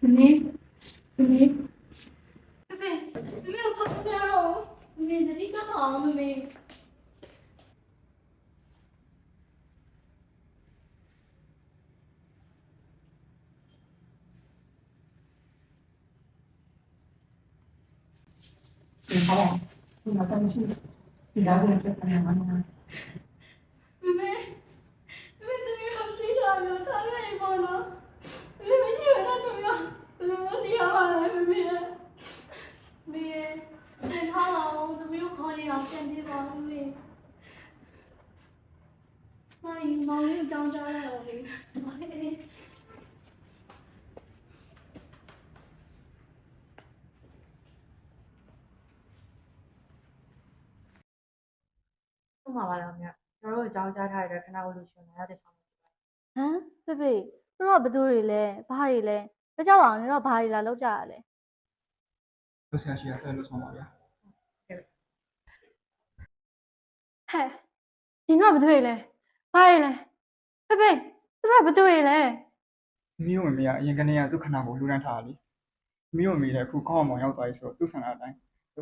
妹，妹有看不见哦，妹妹你干嘛，妹妹？行，好了，你要担心，你了解这方面吗？妹妹，妹妹这边有谁下没有查看一波呢？妹妹没去问他怎么样？妹妹我地下嘛来，妹妹。妹妹，太差了，我都没有考虑要选地方，妹妹。妈，妈，我又涨价了，我妹。ဟုတ်မှာပါလားခင်ဗျကျွန်တော်တို့ကြောင်းကြားထားတဲ့ခဏဝလူရှင်လာရတဲ့ဆောင် ဟမ်ဖေဖေတို့ကဘသူတွေလဲဘာတွေလဲပြောကြပါအောင်တို့ကဘာတွေလာလောက်ကြရလဲ လုပ်ဆရာရှိရဆက်လုပ်ဆောင်ပါဗျာ ဟဲ့ဒီတော့ဘသူတွေလဲဘာတွေလဲဖေဖေတို့ကဘသူတွေလဲ မိတို့မေကအရင်ကနေကသူ့ခန္ဓာကိုလူတန်းထားတာလေမိတို့မေလည်းအခုကောင်းအောင်ရောက်သွားပြီဆိုတော့သူ့ဆန္ဒအတိုင်း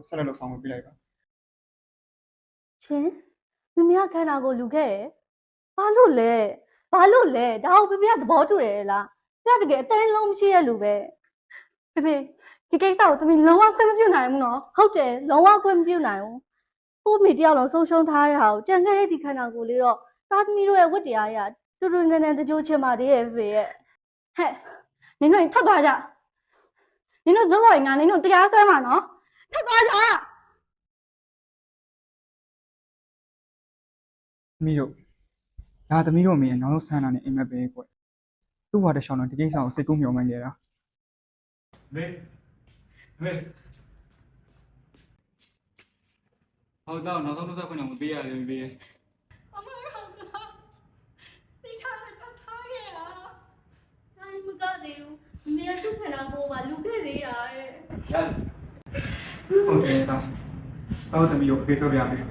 ဆက်လက်လုပ်ဆောင်ပေးလိုက်ပါ ချင်းမမေကခန္ဓာကိုလူခဲ့တယ်ဘာလို့လဲဒါဟုတ်ဖေဖေကသဘောတူတယ်လားပြတကယ်အတိုင်းလုံးမရှိရလူပဲဖေဖေဒီကိစ္စကိုသမီးလုံးဝခွင့်မပြုနိုင်ဘူးနော်ဟုတ်တယ်လုံးဝခွင့်မပြုနိုင်ဘူးကိုမိတယောက်လုံးဆုံးရှုံးထားတဲ့ဟာကိုကြံခဲ့တဲ့ဒီခန္ဓာကိုယ်လေးတော့သားသမီးတို့ရဲ့ဝတ်တရားအရတူတူနည်းနည်းတကြိုးချင်ပါသေးရဲ့ဖေရဲ့ဟဲ့နင်တို့ထွက်သွားကြနင်တို့ဇွတ်တော်ငါနင်တို့တရားစွဲမှာနော်ထွက်သွားကြ မိတို့ဒါသမီးတို့မေရဲ့နောက်ဆုံးဆန္ဒနဲ့အိမ်မက်ပဲကွသူ့ဘာတရှောင်းတော့ဒီကိစ္စကိုစိတ်ကူးမျှော်မှန်းခဲ့တာ မေဟုတ်တော့နောက်ဆုံးတစ်ခွင့်တော့မပေးရလေမေ 妈妈让的，你差点叫他给啊！那你不搞的，没人都看到过吧？路开的呀！ ဟုတ်တယ်တောင်းတော့သမီးတို့ပြေတော့ပြမယ်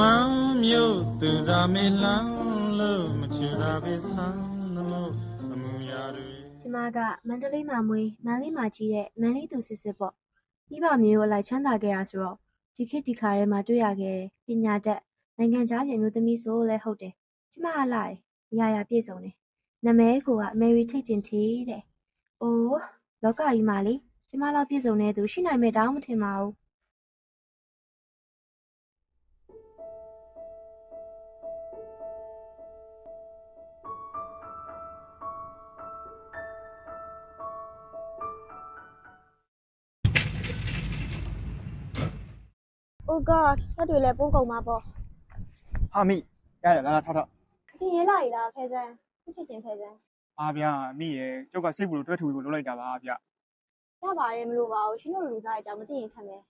မောင်မျိုးသူသာမေလန်းလို့မချူတာပဲဆန်းသမို့အမှုရာတွေ ကျမကမန္တလေးမှာမွေးမန္တလေးမှာကြီးတဲ့မန္တလေးသူစစ်စစ်ပေါ့မိဘမျိုးအလိုက်ချမ်းသာခဲ့ရဆိုတော့ဒီခေတ်ဒီခါထဲမှာတွေ့ရခဲ့တဲ့ပညာတတ်နိုင်ငံခြားပြည်မျိုးသမီးဆိုလည်းဟုတ်တယ်ကျမကလာတယ်အရာရာပြည့်စုံတယ်နာမည်ကအမေရီထိတ်တင်ထေးတဲ့အိုးလောကကြီးမှာလေကျမလောက်ပြည့်စုံတဲ့သူရှိနိုင်မဲ့တောင်းမထင်ပါဘူး Oh god တက်တွေလည်းပိုးကုန်မှာပေါ့ ဟာမိရတယ်လာထောက်ထောက် အတင်ရဲလာရီလားဖဲစမ်းခုချစ်ချင်းဖဲစမ်း အားဗျာမိရဲ့ကျုပ်ကစိတ်ဘူးလို့တွဲထူပြီးလုပ်လိုက်တာပါဗျ ရပါတယ်မလို့ပါဘူးရှင်တို့လူစားရဲ့အကြောင်းမသိရင်ခံမယ်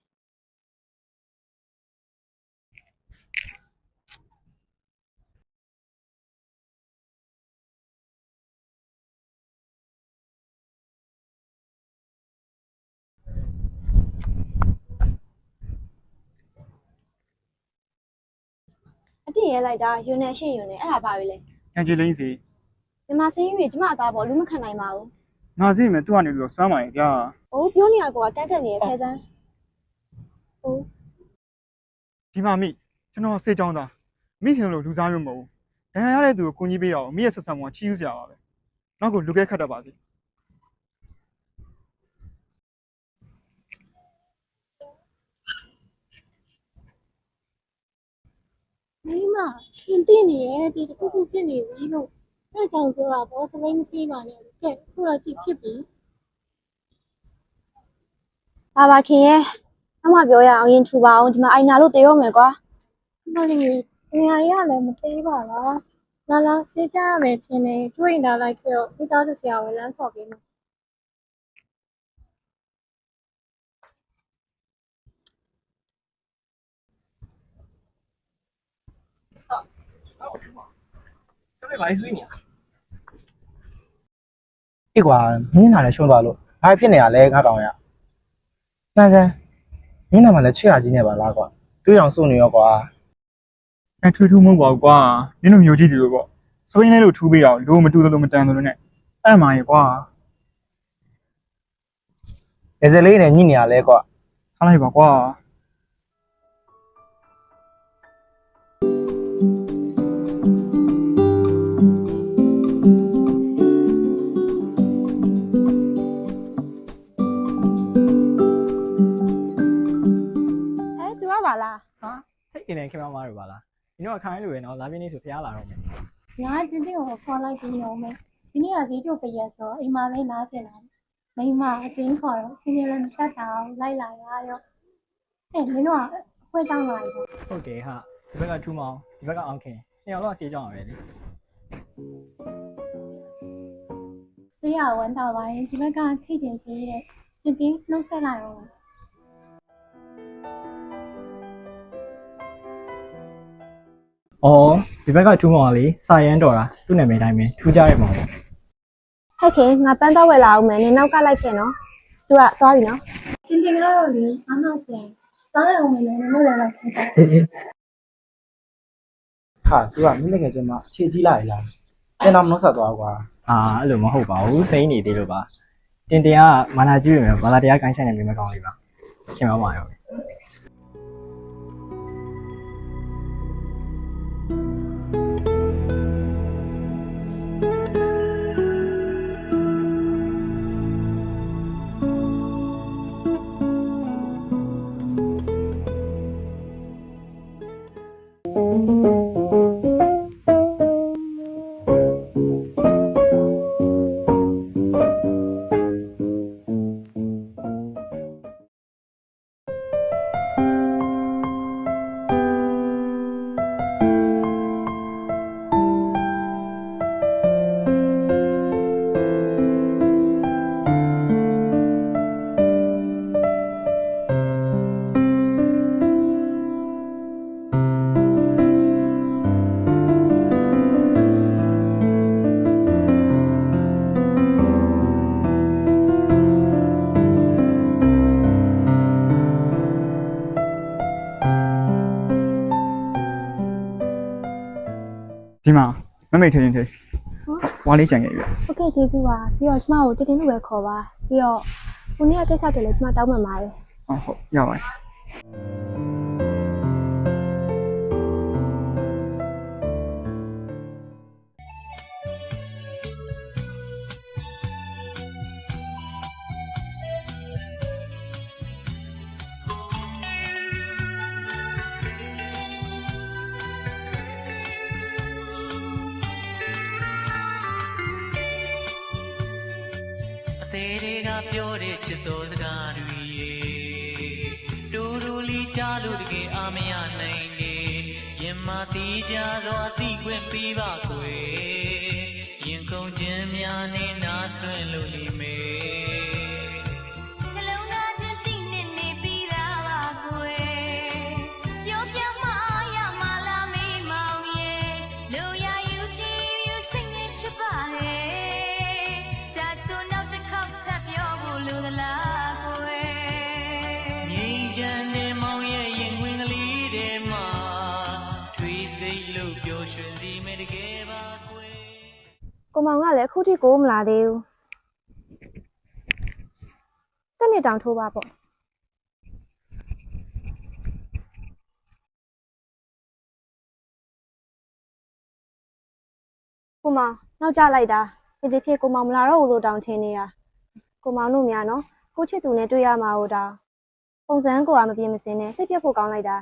အတင်ရဲလိုက်တာယူနေရှင့်ယူနေအဲ့ဒါပါပဲလေ ညကြီးလိမ့်စီ ညီမစင်းယူနေကျမအသားပေါ်လူမခံနိုင်ပါဘူး ငါစိတ်မယ်သူ့ကနေပြီးတော့စွမ်းပါရဲ့ဗျာ ။အိုးပြောနေရကောကန့်တက်နေရဖဲစမ်း။အိုး ဒီမှာမိကျွန်တော်စိတ်ကြောင်းသားမိခင်လို့လူစားမျိုးမဟုတ်ဘူးဒဏ်ရာရတဲ့သူကိုကူညီပေးတော့မိရဲ့ဆက်ဆံမှုကချီးယူစရာပါပဲနောက်ကလူခဲခတ်တတ်ပါစေ မိမရှင်သိနေရဲ့ဒီတစ်ခုခုဖြစ်နေပြီလို့အဲ့ကြောင့်ပြောတာဘောစလိမ့်မစီးပါနဲ့ကဲခုတော့ကြည့်ဖြစ်ပြီ ။ဘာခင်ရဲ့အမပြောရအောင်ရင်ထူပါအောင်ဒီမှာအိုင်နာလို့တေရောမယ်ကွာ မလေးနေရာရလည်းမသေးပါလားလာလာစေးပြရမယ်ချင်းနေတွေးနေတာလိုက်ခဲ့တော့မိသားစုဆရာဝန်လမ်းဆော်ပေးမယ် 这边来水呢。အေးကွာမင်းနာလည်းရှုံးသွားလို့ဘာဖြစ်နေရလဲငါကောင်ရ မှန်စမ်းမင်းနာမလည်းချစ်ရကြီးနေပါလားကွာတွေးအောင်စုနေရောကွာ အဲထွေးထူးမဟုတ်ပါဘူးကွာမင်းတို့မျိုးကြီးတွေလိုပေါ့စပိန်လေးလို့ထူးပေးတော့လိုမတူသလိုမတန်သလိုနဲ့အဲ့မှာရေကွာ နေစလေးနဲ့ညှိနေရလဲကွာ ထားလိုက်ပါကွာ သူကပါလား ဟာထိတ်နေခင်မမားတို့ပါလားဒီတော့ခိုင်းလို့ပဲနော်လာပြင်းနေဆိုဖျားလာတော့မယ် ငါတင်းတင်းကိုခေါ်လိုက်ပြီးတော့မယ်ဒီနေ့ကဈေးကျုပ်ပြရက်ဆိုအိမ်မှာလေးနားစင်လာမိမအချင်းခေါ်တော့ခင်းလည်းမတတ်တာလိုက်လာရရောမင်းတို့ကအခွင့်တောင်းလာပြီပေါ့ ဟုတ်တယ်ဟာဒီဘက်ကထူးမောင်ဒီဘက်ကအောင်ခင်နှစ်ယောက်တော့ဆေးကြောင်းရပဲလေ ဆေးရဝမ်းတော့ပါရင်ဒီဘက်ကထိတ်တင်သေးတဲ့တင်းတင်းနှုတ်ဆက်လိုက်အောင် အော်ဒီဘက်ကထူးမောင်ကလေစာရန်တော်တာသူ့နာမည်တိုင်းပဲထူးကြရဲမောင်ပေါ့ ဟဲ့ခင်ငါပန်းတော့ဝယ်လာအောင်မယ်နင်နောက်ကလိုက်ခင်နော်သူကသွားပြီနော် တင်းတင်းကတော့လေအမဆင်သွားလိုက်အောင်မယ်လည်းမဟုတ်လည်းတော့ခင်ဗျာ ဟာသူကမိလည်းငယ်ချင်းမအခြေကြီးလာရလားကျန်တော့မနှုတ်ဆက်သွားကွာအာအဲ့လိုမဟုတ်ပါဘူးစိမ့်နေသေးလို့ပါတင်တင်ကမာနာကြီးပဲဘာသာတရားကိုင်းဆိုင်နေမိမကောင်းလေးပါခင်ဗျာပါရော ဒီမှာမမိတ်ထင်းထင်းဝါလေးကြံခဲ့ပြီ โอเคကျေးဇူးပါပြီးတော့ကျမကိုတင်းတင်းလို့ပဲခေါ်ပါပြီးတော့ခုနေ့ကကိစ္စတွေလည်းကျမတောင်းပန်ပါတယ် ဟုတ်ရပါတယ် သေးတွေကပြောတဲ့ချစ်တော်စကားတွေတူတူလေးကြားလို့တကယ်အာမရနိုင်နေရင်မတိကြသောအသိခွင့်ပေးပါကွယ်ရင်ကုန်ခြင်းများနဲ့နားဆွင့်လို့လိမ့်မယ်နှလုံးသားချင်းသိနေနေပြီးတာပါကွယ်ပြောပြမရမလားမေးမောင်ရဲ့လိုရယူကြည့်ယူစိတ်နဲ့ချစ်ပါတယ်လူသလားကွယ်ငြိမ်းချမ်းတဲ့မောင်ရဲ့ရင်ခွင်ကလေးထဲမှာထွေးသိပ်လို့ပျော်ရွှင်စီမဲ့တကယ်ပါကွယ် ကိုမောင်ကလည်းအခုထိကိုမလာသေးဘူးစနစ်တောင်ထိုးပါပေါ့ကိုမောင်နောက်ကျလိုက်တာဒီဖြစ်ကိုမောင်မလာတော့ဘူးလို့တောင်ထင်နေတာကိုမောင်တို့များနော်ကိုချစ်သူနဲ့တွေ့ရမှာဟုတ်တာပုံစံကိုကမပြင်းမစင်းနဲ့စိတ်ပြတ်ဖို့ကောင်းလိုက်တာ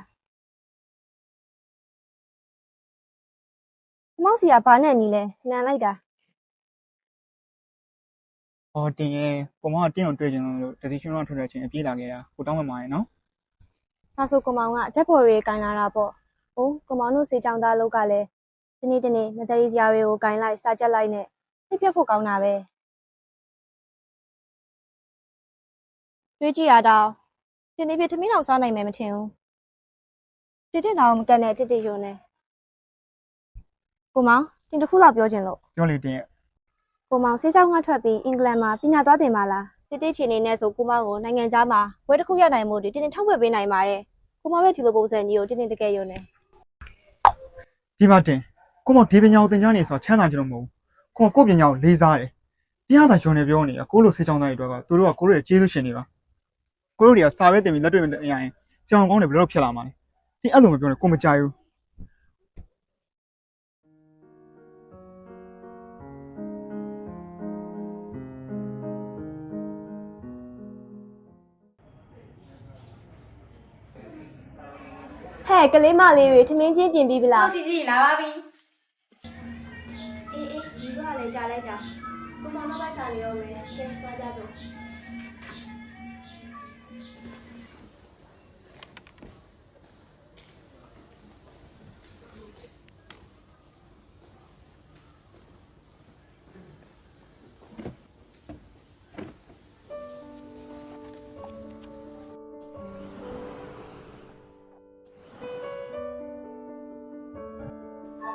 မောင်စီကဘာနဲ့ညီလဲလန်လိုက်တာ ဟောတင်ရဲ့ကိုမောင်ကတင်းအောင်တွေ့ချင်လို့ decision တော့ထွက်တဲ့အချိန်အပြေးလာခဲ့တာကိုတောင်းမှမှာရယ်နော် ဒါဆိုကိုမောင်ကဓာတ်ပေါ်တွေကင်လာတာပေါ့။ဟုတ်ကိုမောင်တို့စေချောင်းသားလောက်ကလည်းဒီနေ့မတရီစရာတွေကိုကင်လိုက်စာချက်လိုက်နဲ့သိပြတ်ဖို့ကောင်းတာပဲ။တွေးကြည့်ရတော့ဒီနေ့ပြထမင်းအောင်စားနိုင်မယ်မထင်ဘူး။တိတော့မကန်နဲ့တိရုံနဲ့ကိုမောင်တင်တစ်ခုလောက်ပြောချင်လို့ ပြောလေတင်ရဲ့ ကိုမောင်စေချောင်းကထွက်ပြီးအင်္ဂလန်မှာပညာသွားသင်ပါလားတ တိတ်ချင်နေနဲ့ဆိုကိုမကိုနိုင်ငံသားမှာဝဲတစ်ခုရနိုင်မှုတွေတင်းတင်းထောက်ဝက်ပေးနိုင်ပါတယ်ကိုမပဲဒီလိုပုံစံကြီးကိုတင်းတင်းတကယ်ယုံနေ ဒီမှာတင်ကိုမောင်ဒီပညာကိုသင်ကြားနေဆိုချမ်းသာကြလို့မဟုတ်ဘူးကိုပညာကိုလေးစားတယ်တရားသာယုံနေပြောနေတာကိုလိုစေချောင်းသားတွေတော့သူတို့ကကိုတို့ရဲ့ကျေးဇူးရှင်တွေပါကိုတို့တွေကစာပဲတင်ပြီးလက်တွေ့မတင်ရင်ဆရာအောင်ကောင်းတယ်ဘယ်လိုဖြစ်လာမှာလဲဒီအဲ့လိုမပြောနဲ့ကိုမကြိုက်ဘူး ဟဲ့ကလေးမလေးတွေထမင်းချင်းပြင်ပြီးပြီလား ဟုတ်ကြီးလာပါပြီ အေးအေးဒီကလည်းကြားလိုက်တာကိုမောင်တော့လိုက်စားနေရောမယ်ကဲသွားကြစို့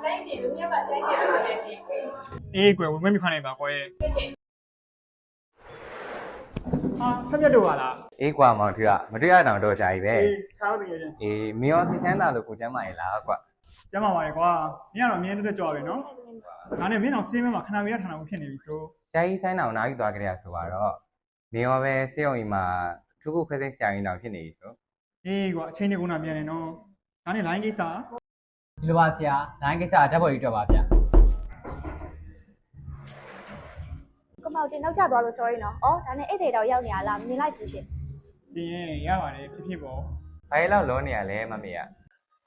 ဆိုင်ရှင်လူမျိုးကဆိုင်ရှင်လို့လည်းရှိပြီ အေးကွယ်ဝမဲမြခနိုင်ပါကွယ်ဟာဖက်ပြတ်တော့ပါလား အေးကွာမောင်ထူကမတွေ့ရတော့တော့ကြာပြီပဲ အေးခါတော့တကယ်ချင်း အေးမင်းရောစိတ်ချမ်းသာလို့ကိုချမ်းသာရလားကွာ ကျမ်းပါပါလေကွာမင်းကတော့အမြင်တက်ကြွပဲနော်ဒါနဲ့မင်းတော့ဆေးမဲမှာခဏဝေးရထားတာဖြစ်နေပြီဆို ဆရာကြီးဆိုင်းတောင်နားယူသွားကြရဆိုတော့မင်းရောပဲစေအောင်ကြီးမှာထူးခုခွဲစိတ်ဆရာကြီးတောင်ဖြစ်နေပြီဆို အေးကွာအချိန်နဲ့ကုနာပြန်နေနော်ဒါနဲ့ line ကိစ္စ ဒီလိုပါဆရာလိုင်းကိစ္စဓာတ်ပေါ်ကြီးတွေ့ပါဗျာ ကိုမောင်တင်နောက်ကျသွားလို့ sorry နော်အော်ဒါနဲ့အဲ့ဒေတော့ရောက်နေရလားမြင်လိုက်ပြီရှင် ပြင်ရင်ရပါတယ်ဖြစ်ဖြစ်ပေါ့ ဘာလဲလောက်လောနေရလဲမမေက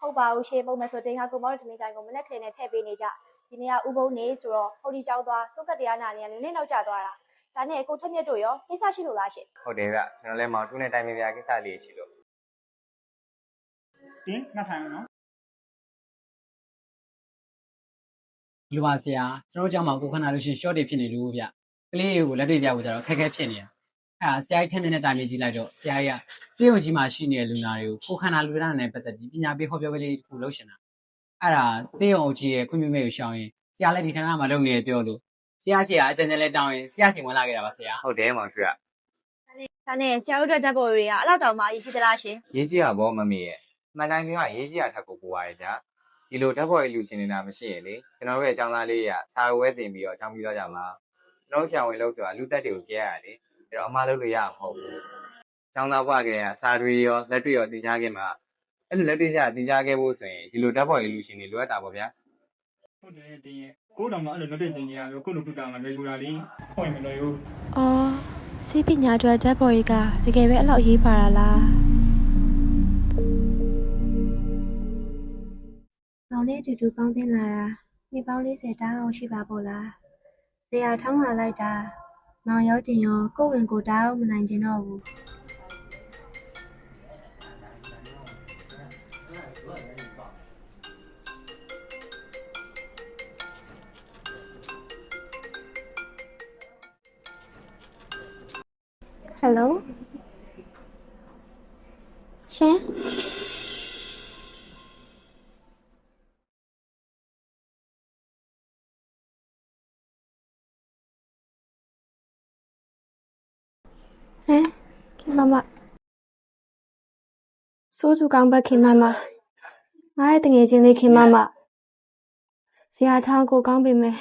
ဟုတ်ပါဘူးရှင်ပုံမှန်ဆိုတင်ဟာကိုမောင်တို့ထမင်းချိုင်ကိုမနေ့ကလေးနဲ့ထည့်ပေးနေကြဒီနေ့ကဥပုံနေဆိုတော့ဟိုဒီကြောက်သွားစုပ်ကတရားနာနေရလည်းနောက်ကျသွားတာဒါနဲ့ကိုထက်မြက်တို့ရောကိစ္စရှိလို့လားရှင် ဟုတ်တယ်ဗျကျွန်တော်လည်းမောင်ထူးနဲ့တိုင်ပင်ပြကိစ္စလေးရှိလို့ ပြင်နှက်ထိုင်နော် ဒီလိုပါဆရာကျွန်တော်ကြောင့်မှကိုခဏလို့ရှိရင် short တွေဖြစ်နေလို့ဗျကလေးတွေကိုလက်တွေ့ပြဖို့ကြတော့ခက်ခဲဖြစ်နေတာအဲ့ဒါဆရာကြီးထက်မြက်နဲ့တိုင်ပင်ကြည့်လိုက်တော့ဆရာကြီးကစေုံကြီးမှာရှိနေတဲ့လူနာတွေကိုကိုခဏလူရနဲ့ပတ်သက်ပြီးပညာပေးဟောပြောပေးလေးတစ်ခုလုပ်ရှင်တာအဲ့ဒါစေုံကြီးရဲ့ခွင့်ပြုမိတ်ကိုရှောင်ရင်ဆရာလည်းဒီဌာနမှာလုပ်နေပြောလို့ဆရာအကျဉ်းချင်းလဲတောင်းရင်ဆရာစီဝင်လာခဲ့တာပါဆရာ ဟုတ်တယ်မောင်ထူက ဒါနဲ့ဆရာတို့အတွက်ဓာတ်ပေါ်တွေကအဲ့လောက်တောင်မှအရေးကြီးသလားရှင် ရေးကြည့်ရပါမမေရဲ့မှန်တိုင်းကရေးကြည့်ရထက်ကိုပိုရတယ်ဗျာဒီလိုဓာတ်ပေါ်ရေးလူရှင်နေတာမရှိရင်လေကျွန်တော်တို့ရဲ့အကြောင်းသားလေးကစာဝဲတင်ပြီးတော့အကြောင်းပြီးတော့ကြမှာကျွန်တော်ဆရာဝန်လို့ဆိုတာလူသက်တွေကိုကြဲရတယ်အဲ့တော့အမှားလုပ်လို့ရမှာမဟုတ်ဘူးအကြောင်းသားဘွားကလေးကစာတွေရောလက်တွေရောတင်ကြားခဲ့မှာအဲ့လိုလက်တွေရှာတင်ကြားခဲ့ဖို့ဆိုရင်ဒီလိုဓာတ်ပေါ်ရေးလူရှင်တွေလိုအပ်တာပေါ့ဗျာ ဟုတ်တယ်တင်ရဲ့ကိုတော်ကအဲ့လိုလက်တွေ့တင်နေရတော့ကိုလိုပြုတာမှာလည်းလူလာလေးဟောရင်မလွယ်ဘူး အော်စီးပညာအတွက်ဓာတ်ပေါ်ကြီးကတကယ်ပဲအဲ့လောက်အရေးပါတာလားမောင်နဲ့အတူတူပေါင်းသင်းလာတာနှစ်ပေါင်း40တောင်းအောင်ရှိပါဖို့လားဆရာထောင်းလာလိုက်တာမောင်ရောတင်ရောကိုဝင်ကိုတောင်းမနိုင်ကျင်တော့ဘူးဟယ်လိုရှင်ဟမ်ခင်မမစိုးသူကောင်းဘက်ခင်မမငါရဲ့တငယ်ချင်းလေးခင်မမဇရာချောင်းကိုကောင်းပေမဲ့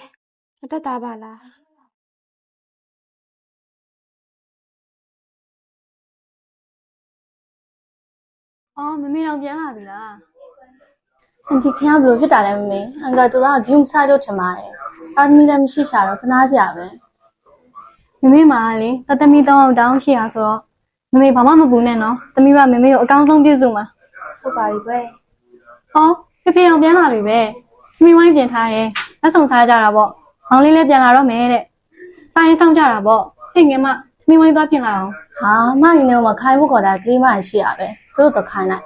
အတက်တာပါလားအော်မမေတော့ပြန်လာပြီလားအန်တီခင်ဗျားဘယ်လိုဖြစ်တာလဲမမေအန်ကသူကဂိမ်းစားလို့ထင်ပါတယ်သားသမီးလည်းမရှိရှာတော့သနာစရာပဲမမေမာလေသားသမီး3ယောက်တောင်းရှိရဆိုတော့မမေဘာမှမပူနဲ့နော်သမီးကမမေကိုအကောင်းဆုံးပြုစုမှာ ဟုတ်ပါပြီကွယ် ဟောဖေတော့ပြန်လာပြီပဲသမီးဝိုင်းပြင်ထားတယ်လက်ဆောင်စားကြတာပေါ့မောင်လေးလည်းပြန်လာတော့မယ်တဲ့စားရင်ဆောင်ကြတာပေါ့ဟင်ငယ်မသမီးဝိုင်းသွားပြင်လာအောင်ဟာမရင်လည်းမခိုင်းဘူးခေါ်တာကလေးမရှိရပဲသူတို့တော့ခိုင်းလိုက်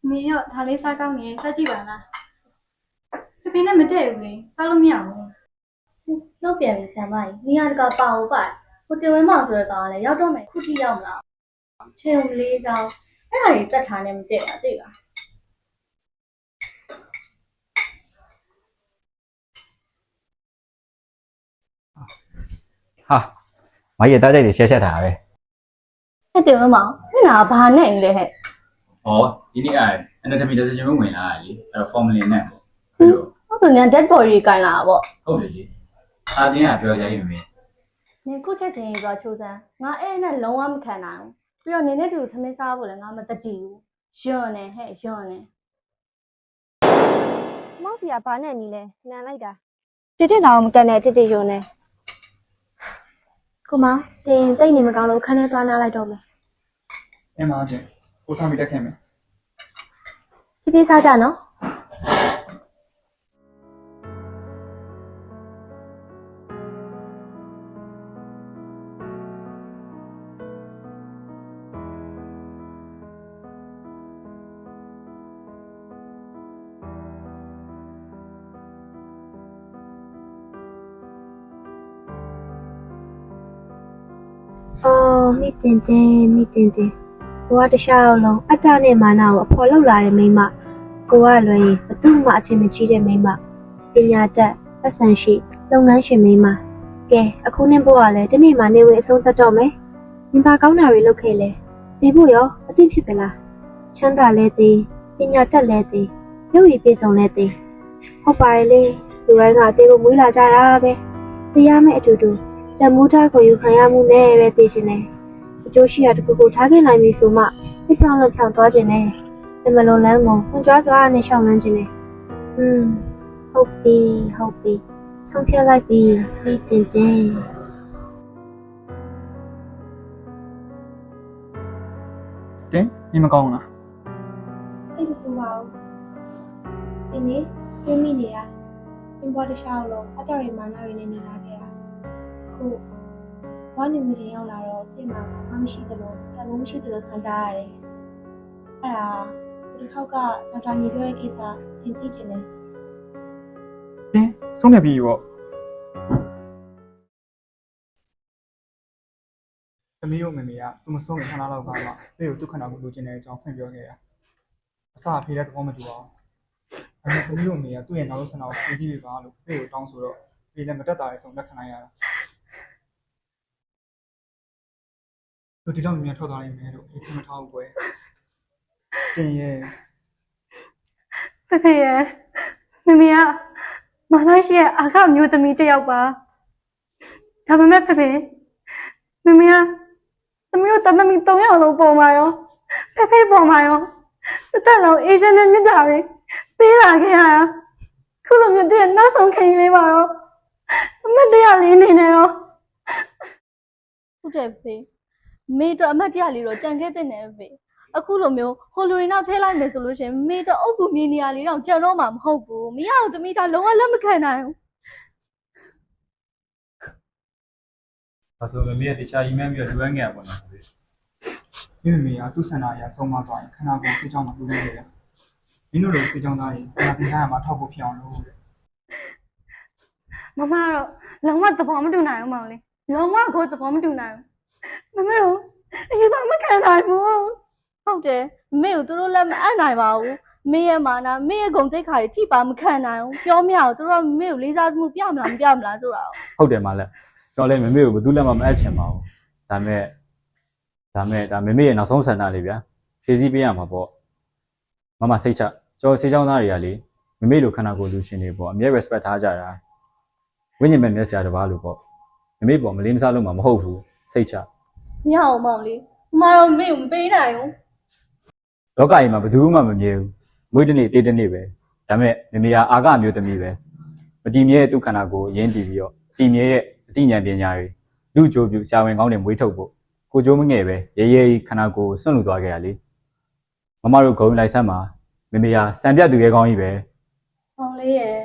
မေရောဒါလေးစားကောင်းနေစကြည့်ပါလားဖေဖေနဲ့မတည့်ဘူးလေစားလို့မရဘူး နှုတ်ပြန်ပြီဆံမကြီးနေရာတကာပါဦးပါဟိုတင်ဝင်းမောင်ဆိုတဲ့ကောင်ကလည်းရောက်တော့မယ်ခုထိရောက်မလားချေုံလေးဆောင်အဲ့ဒါကြီးတက်ထားနေမတည့်တာသိလား ဟာမကြီးတားကြိုက်တွေရှက်ရှက်ထားတာပဲ အဲ့တင်ဝင်းမောင်အဲ့ဒါဘာနဲ့လဲဟဲ့ ။ဩဒီနေ့anatomy decision ဝင်လာတာလေ။အဲ့တော့ formula နဲ့ပေါ့။ပြီးတော့ ဟုတ်ဆိုညာ dead body ကိုင်လာတာပေါ့ ဟုတ်တယ်လေ။အားတင်းကပြောကြရင်မေ နင်ခုချက်ချင်းကြီးဆိုချိုးစမ်းငါအဲ့နဲ့လုံးဝမခံနိုင်ဘူးပြီးတော့နင်နဲ့တူထမင်းစားဖို့လည်းငါမတတိဘူးယွန်းနေဟဲ့ယွန်းနေ မောက်စီကဘာနဲ့ညီလဲနန်လိုက်တာတစ်တစ်တော့မကန်နဲ့တစ်တစ်ယုံနေကိုမတင်တိတ်နေမကောင်းလို့ခန်းထဲသွားနာလိုက်တော့မယ် အင်းမတင်ကိုစားမိတက်ခင်မယ် ဖြည်းဖြည်းစားကြနော် အော်မိတင်ကိုကတခြားအောင်လုံးအတ္တနဲ့မာနကိုအဖော်လောက်လာတဲ့မိန်းမကိုကလွယ်ရင်ဘသူမှအထင်မကြီးတဲ့မိန်းမပညာတတ်ပတ်စံရှိလုပ်ငန်းရှင်မိန်းမကဲအခုနှစ်ဘဝကလည်းဒီနေ့မှနေဝင်အဆုံးသတ်တော့မယ်မြင်ပါကောင်းတာတွေလုပ်ခဲ့လဲသိဖို့ရောအသိဖြစ်ပြီလားချမ်းသာလဲသိပညာတတ်လဲသိရုပ်ရည်ပြည့်စုံလဲသိဟုတ်ပါရဲ့လေလူတိုင်းကသိဖို့မွေးလာကြတာပဲသိရမယ့်အတူတူတမိုးထားကိုယူခံရမှုနဲ့ပဲသိချင်တယ်အကျိုးရှိရာတစ်ခုခုထားခဲ့နိုင်ပြီဆိုမှစိတ်ဖြောင်းလို့ဖြောင်းသွားခြင်းနဲ့တမလုံးလန်းကိုဝင်ကြွားစွာနဲ့ရှောင်လန်းခြင်းနဲ့ဟုတ်ပြီဆုံးဖြတ်လိုက်ပြီမိတင် တင်းနေမကောင်းလား အဲ့လိုဆိုပါဦးဒီနေ့ပြင်းမိနေရအင်ပေါ်တခြားလို့အတော်ရမာနာတွေနဲ့နေလာခဲ့တာခုဘာနေမချင်းရောက်လာတော့ပြင်မှာဘာမှမရှိသလိုတန်ဖိုးမရှိသလိုခံစားရတယ်အဲ့ဒါဒီခေါက်ကဒေါက်တာညီပြောတဲ့ကိစ္စသင်သိချင်တယ် တင်းဆုံးနေပြီပေါ့သမီးတို့မေမေကသူမဆုံးခင်ခဏလောက်ကမှဖေကိုဒုက္ခနာကိုလိုချင်တဲ့အကြောင်းဖွင့်ပြောခဲ့တာအစဖေးတဲ့သဘောမတူအောင်ဒါပေမဲ့သမီးတို့မေကသူ့ရဲ့နောက်ဆုံးဆန္ဒကိုသိကြည့်ပြပါလို့ဖေကိုတောင်းဆိုတော့ဖေလည်းမတက်တာလေဆုံးလက်ခံနိုင်ရတာသူဒီတော့မြန်ထွက်သွားနိုင်မယ်လို့ဖေမထားဘူးကွယ်တင်းရဲ့ ဖေဖေရဲ့မမေကမာလာရှိရဲ့အာခမျိုးသမီးတစ်ယောက်ပါဒါပေမဲ့ဖေဖေမမေကသမီးတို့တသမီး3ယောက်လုံးပုံမှာရောဖေဖေပုံမှာရောတက်လုံးအေဂျင့်နဲ့မြတ်တာတွေပေးလာခဲ့ရတာခုလိုမျိုးတည်းနောက်ဆုံးခင်လေးပါတော့အမတ်တရားလေးနေနေရော ဟုတ်တယ်ဖေမေတို့အမတ်တရားလေးတော့ကြံခဲ့တဲ့နေဖေအခုလိုမျိုးဟိုလူတွေနောက်ထဲလိုက်မယ်ဆိုလို့ရှင်မေတို့အုပ်ကူမြင်နေရလေးတော့ကြံတော့မှာမဟုတ်ဘူးမရအောင်သမီးဒါလုံးဝလက်မခံနိုင်ဘူး ဒါဆိုမေကတခြားရီမန်းပြီးတော့လူငယ်ပေါ့နော်။ မိမေကသူ့ဆန္ဒအရဆုံးမသွားရင်ခဏကိုစေချောင်းမှာလူနေတယ်မင်းတို့လိုစေချောင်းသားတွေခဏတင်ထားရမှာထောက်ဖို့ဖြစ်အောင်လို့ မမတော့လုံးဝသဘောမတူနိုင်ဘူးမောင်လေးလုံးဝကိုသဘောမတူနိုင်ဘူးမမေတို့အယူသားမခံနိုင်ဘူး ဟုတ်တယ်မေကိုသူတို့လက်မအပ်နိုင်ပါဘူးမေရဲ့မာနာမေရဲ့ဂုံတိတ်ခါတွေထိပါမခံနိုင်ဘူးပြောမရဘူးသူတို့ကမေကိုလေးစားမှုပြမလားမပြမလားဆိုတာ ဟုတ်တယ်မလက်ကျွန်တော်လည်းမမေကိုဘယ်သူလက်မှမအပ်ချင်ပါဘူးဒါပေမဲ့ဒါမမေရဲ့နောက်ဆုံးဆန္ဒလေးဗျာဖြည့်ဆည်းပေးရမှာပေါ့မမစိတ်ချကျွန်တော်စေချောင်းသားတွေကလေမမေလိုခန္ဓာကိုယ်လူရှင်တွေပေါ့အမြဲ respect ထားကြတာဝိညာဉ်မဲ့မျက်စရာတစ်ပါးလို့ပေါ့မမေပေါ့မလေးမစားလို့မှမဟုတ်ဘူးစိတ်ချ မရအောင်မောင်လေးမမတော့မေကိုမပေးနိုင်ဘူး လောကကြီးမှာဘယ်သူမှမမြဲဘူးမွေးတစ်နေ့တေးတစ်နေ့ပဲဒါပေမဲ့မမေအားကမျိုးသမီးပဲမတည်မြဲတဲ့သူခန္ဓာကိုယ်ရင်းတည်ပြီးတော့တည်မြဲတဲ့အသိဉာဏ်ပညာတွေလူကြိုးပြဆရာဝန်ကောင်းတွေမွေးထုတ်ဖို့ကိုကြိုးမငယ်ပဲရဲရဲခန္ဓာကိုယ်စွန့်လူသွားခဲ့ရလေမမတို့ဂုံလိုက်ဆန်းမှာမမေစံပြတ်သူရဲကောင်းကြီးပဲ မောင်လေးရဲ့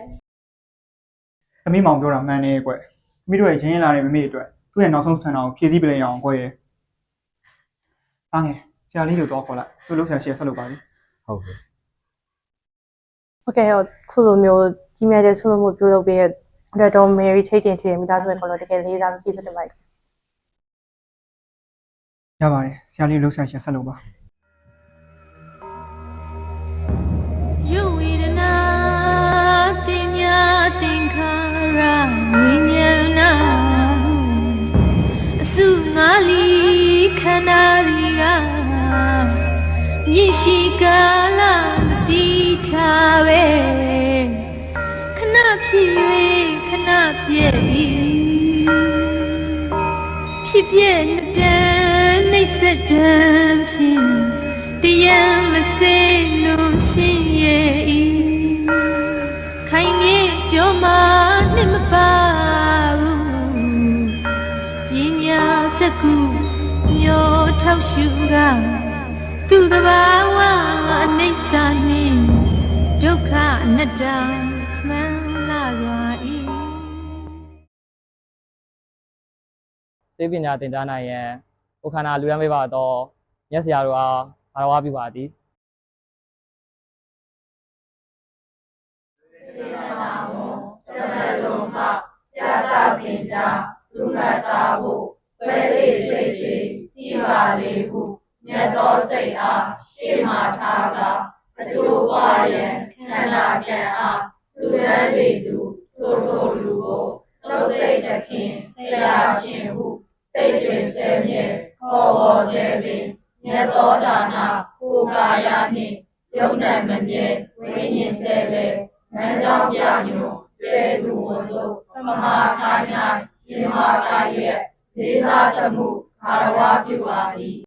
သမီးမောင်ပြောတာမှန်နေကွယ်သမီးတို့ရဲ့ရင်းလာတဲ့မမေအတွက်သူ့ရဲ့နောက်ဆုံးဆန္ဒကိုဖြည့်ဆည်းပေးအောင်ကွယ်အားငယ်ဆရာလေးတို့တော့ခေါ်လိုက်သူ့လုံးဆရာရှေ့ဆက်လုပ်ပါလိ ဟုတ်ကဲ့ ဟုတ်ကဲ့ခုလိုမျိုးကြီးမြတ်တဲ့ဆုလို့မှုပြုလုပ်ပေးတဲ့အတွက်တော့မယ်ရီထိတ်တင်ထည့်မိသားစုရဲ့ကတော့တကယ်လေးစားလို့ကျေးဇူးတင်ပါတယ် ရပါတယ်ဆရာလေးလှုပ်ရှားချက်ဆက်လုပ်ပါ ယုဝေဒနာတင်ညာတင်ခါရဝိညာဏအစုငါလီခန္ဓာရီကမြင့်ရှိကာလတီထားပဲခဏဖြစ်၍ခဏပြည့်ဖြစ်ပြည့်တဲ့နှိမ့်ဆက်တဲ့ဖြင့်တရားမစေလို့ဆင်းရဲဤခိုင်မြေကြောမှာနှစ်မပါဘူးပညာစကုမျိုးထောက်ရှုကသူတဘာဝအနိစ္စနှင့်ဒုက္ခအနတ္တမှန်လာစွာဤ စေပညာသင်ကြားနိုင်ရန်ကိုခန္ဓာလူရန်ပေးပါတော့မြတ်ဆရာတို့အားဘာဝပြုပါသည် စေတနာမွန်တမန်လုံးမှပြတာတင်ကြသူမတ်သားဖို့ပဲစိတ်စိတ်စီကြည်ပါလေဟုမြတ်သောစိတ်အားရှေ့မှထားကာအကျိုးပွားရန်ခန္ဓာကံအားလူရန်လေသူထို့လူကိုနှုတ်စိတ်တခင်ဆရာရှင်ဟုစိတ်တွင်ဆဲမြဲခေါ်ပေါ်ဆဲပင်မြတ်သောဒါနကိုယ်ကာယနှင့်ယုံနဲ့မမြဲဝိညာဉ်ဆဲလေနန်းကြောင့်ပြညွန်ကျေသူဝန်တို့ပမာခိုင်း၌ရှင်မာခိုင်းရဲ့လေးစားသမှုခါရဝပြုပါသည်